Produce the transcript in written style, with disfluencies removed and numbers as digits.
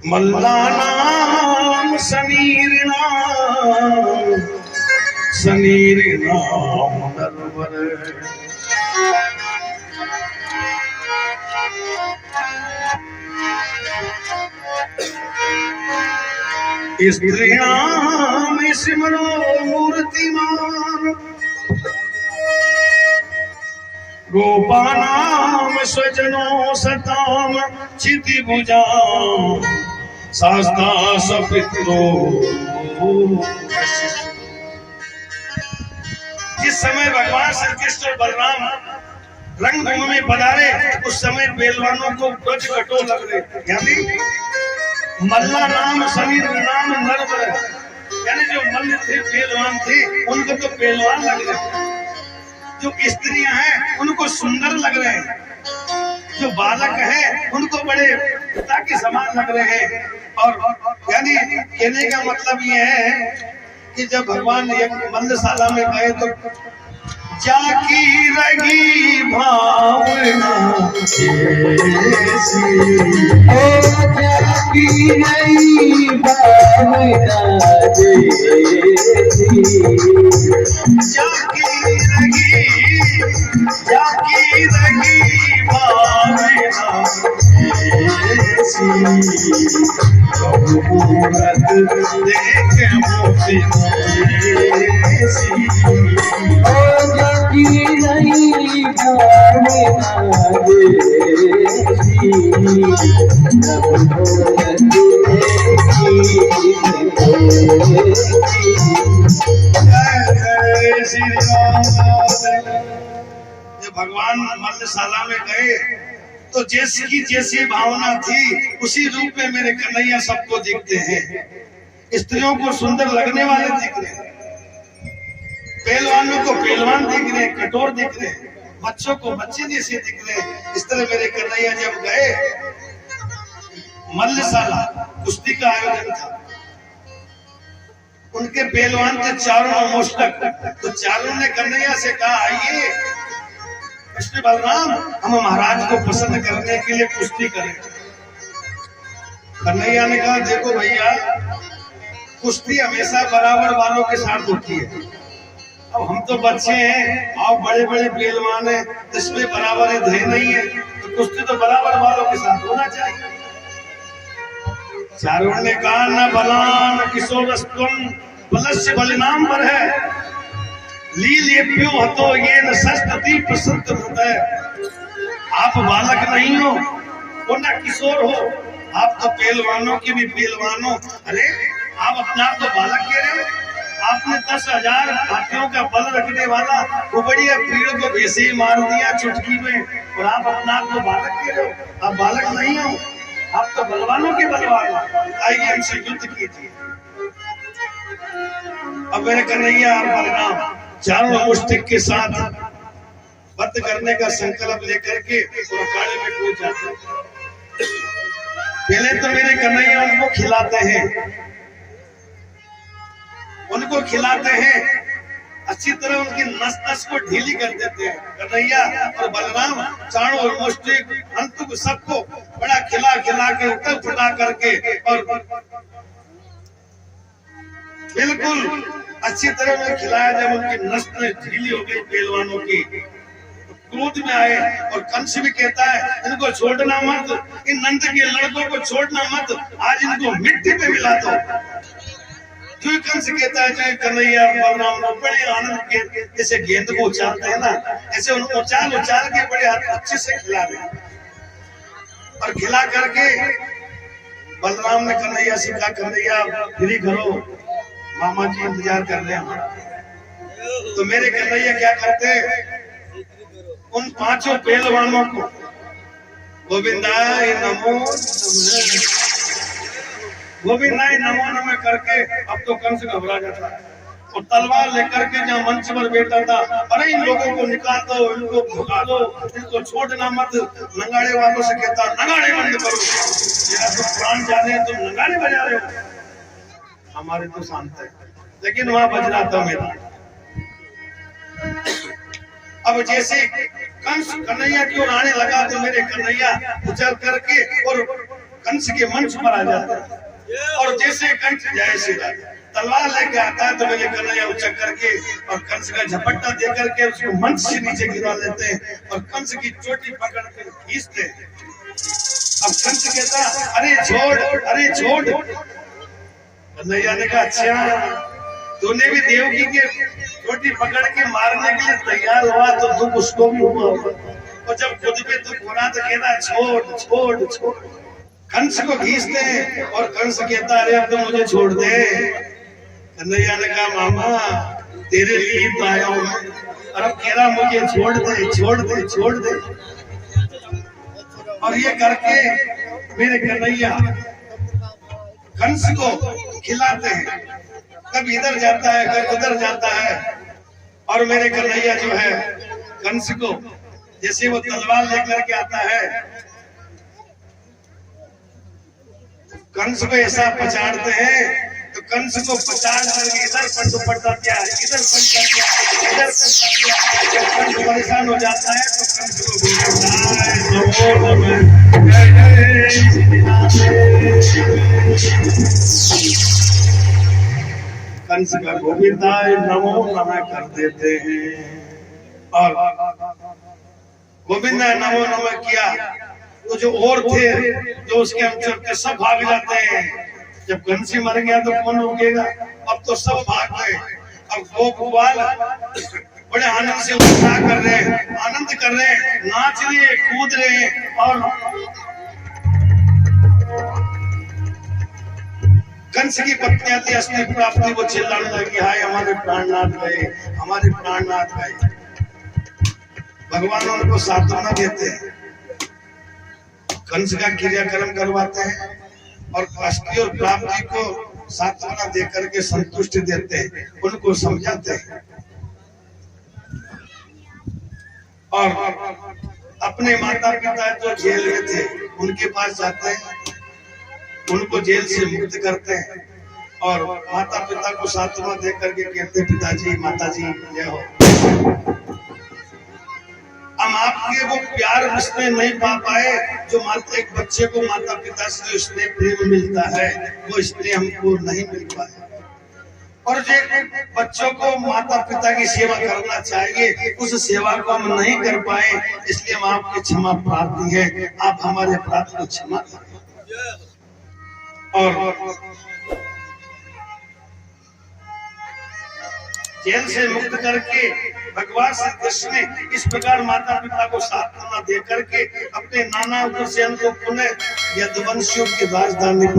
मल्ला नाम समीर नाम, समीर नाम नरवर। स्त्रियां में सिमरो मूर्तिमान, गोपानाम स्वजनों सताम चिति भुजा, शास्ता सपित्रो। जिस समय भगवान श्री कृष्ण और बलराम रंगभूमि में पधारे उस समय पहलवानों को ब्रज कटो लग रहे, यानी मल्ला नाम समीर नाम नरवर, यानी जो मल्ल थे पहलवान थे उनको तो पहलवान लग रहे, जो स्त्रियां हैं उनको सुंदर लग रहे हैं, जो बालक हैं उनको बड़े पिता के समान लग रहे हैं। और यानी कहने का मतलब ये है कि जब भगवान एक मल्लशाला में गए तो जाकी रगी भावना जैसी, जाकी रगी भावना जैसी, जाकी रगी भावना जैसी, मूरत देख मोती जैसी, जाकी रगी भावना जैसी, जब भगवान मल्लशाला में गए तो जैसी की जैसी भावना थी उसी रूप में मेरे कन्हैया सबको दिखते हैं। स्त्रियों को सुंदर लगने वाले दिख रहे हैं, पहलवानों को पहलवान दिख रहे हैं, कठोर दिख रहे हैं, बच्चों को बच्चे जैसे दिख रहे हैं। इस तरह मेरे कन्हैया जब गए मल्लशाला, कुश्ती का आयोजन था, उनके पहलवान थे चारों मुश्तक, तो चारों ने कन्हैया से कहा आइए कृष्ण बलराम हम महाराज को पसंद करने के लिए कुश्ती करें। कन्हैया ने कहा देखो भैया, कुश्ती हमेशा बराबर वालों के साथ होती है, अब हम तो बच्चे हैं, आप बड़े बड़े पहलवान हैं, इसमें बराबर है नहीं है, तो कुश्ती तो बराबर वालों के साथ होना चाहिए। चारों ने कहा न बलान किशोरस्तुम बलस्य बलिनाम पर है, लील्यप्यो हतो ये न सस्तति प्रसन्न होता है। आप बालक नहीं हो और न किशोर हो, आप तो पहलवानों की भी पहलवान हो। अरे आप अपने आप तो बालक कह रहे हो, आपने 10,000 हाथियों का बल रखने वाला उबड़िया पीड़ को वैसे ही मार दिया चुटकी में, और आप अपना आप तो बालक कह रहे हो। आप बालक नहीं हो, आप तो बलवानों के बलवान हो, आइए हमसे युद्ध कीजिए। अब मेरे कन्हैया और बलराम चारों मुश्तिक के साथ बद्ध करने का संकल्प लेकर के अखाड़े में कूद जाते। पहले तो मेरे कन्हैया उनको खिलाते हैं, अच्छी तरह उनकी नस नस को ढीली कर देते हैं। कन्हैया और बलराम चारों मुश्तिक अंत को सबको बड़ा खिला के उठल फुटा करके और बिल्कुल अच्छी तरह उन्हें खिलाया। जब उनकी नस ढीली हो गई पहलवानों की, क्रोध में आए और कंस भी कहता है इनको छोड़ना मत, इन नंद के लड़कों को छोड़ना मत, आज इनको मिट्टी पे मिला दो। जो कंस कहता है जो कन्हैया बलराम बड़े आनंद के जैसे गेंद को उछालते हैं ना, ऐसे उनको उछाल के बड़े अच्छे से खिला रहे और खिला करके बलराम ने कन्हैया से कहा कन्हैया फ्री करो, मामा जी इंतजार कर रहे हैं। तो मेरे कन्हैया क्या करते, उन पांचों पहलवानों को गोविंदाय नमो गोविंदाय नमो नमः करके अब तो कंस घबरा जाता है और तलवार लेकर के जहाँ मंच पर बैठा था, अरे इन लोगों को निकाल दो, इनको भगा दो, इनको छोड़ना मत। नगाड़े वालों से कहता नगाड़े बंद करो, मेरा तो प्राण जा रहे हैं, तुम नगाड़े बजा रहे हो। हमारे तो शांत है, लेकिन वहां बज रहा था मेरा। अब जैसे कंस कन्हैया की ओर आने लगा तो मेरे कन्हैया उछल करके और कंस के मंच पर आ जाता है और जैसे कंस जय श्री राम तलवार लेके आता है तो मेरे कन्हैया उचक करके और कंस का झपट्टा दे करके उसको मंच से नीचे गिरा लेते हैं और कंस की चोटी पकड़ कर खींचते हैं। अब कंस कहता अरे छोड़। कन्हैया ने कहा अच्छा तूने भी देवकी के चोटी पकड़ के मारने के लिए तैयार हुआ तो दुख उसको भी हुआ और जब खुद पे दुख हो रहा तो कहना छोड़। कंस को खींचते हैं और कंस कहता अरे अब तो मुझे छोड़ दे। कन्हैया ने कहा मामा तेरे लिए तो आया हूं और अब कह रहा मुझे छोड़ दे। और ये करके मेरे कन्हैया कंस को खिलाते हैं, कब इधर जाता है कब उधर जाता है। और मेरे कन्हैया जो है कंस को जैसे वो तलवार लेकर के आता है कंस को ऐसा पछाड़ते हैं तो कंस को पछाड़ करके इधर पर दुपट्टा क्या इधर पंचा क्या इधर पंचा क्या। जब कंस परेशान हो जाता है तो कंस को कंस का गोविंदाय नमो नमः कर देते हैं और गोविंदाय नमो नमः किया तो जो और थे जो उसके अंचल के सब भाग जाते हैं। जब कंस मर गया तो कौन रुकेगा, अब तो सब भाग गए। अब गोपाल बड़े आनंद से उत्साह कर रहे हैं, आनंद कर रहे हैं, नाच रहे कूद रहे हैं। और कंस की पत्नियां थी अस्थि प्राप्ति वो चिल्लाने लगी हाय हमारे प्राणनाथ गए। भगवान उनको सांत्वना देते हैं, कंस का क्रियाक्रम करवाते हैं और अस्थि और प्राप्ति को सांत्वना देकर के संतुष्टि देते हैं, उनको समझाते हैं। और अपने माता पिता जो जेल में थे उनके पास जाते हैं, उनको जेल से मुक्त करते हैं और माता पिता को सांत्वना देकर के कहते पिताजी माताजी जय हो। हम आपके वो प्यार स्नेह नहीं पा पाए जो माता एक बच्चे को माता पिता से जो स्नेह प्रेम मिलता है वो स्नेह हमको नहीं मिल पाया। और जो बच्चों को माता पिता की सेवा करना चाहिए उस सेवा को हम नहीं कर पाए, इसलिए हम आपकी क्षमा प्रार्थी है, आप हमारे अपराध को क्षमा करें। और जेल से मुक्त करके भगवान श्री कृष्ण ने इस प्रकार माता पिता को सांत्वना दे करके अपने नाना उग्रसेन को पुनः यदुवंशियों की राजधानी पर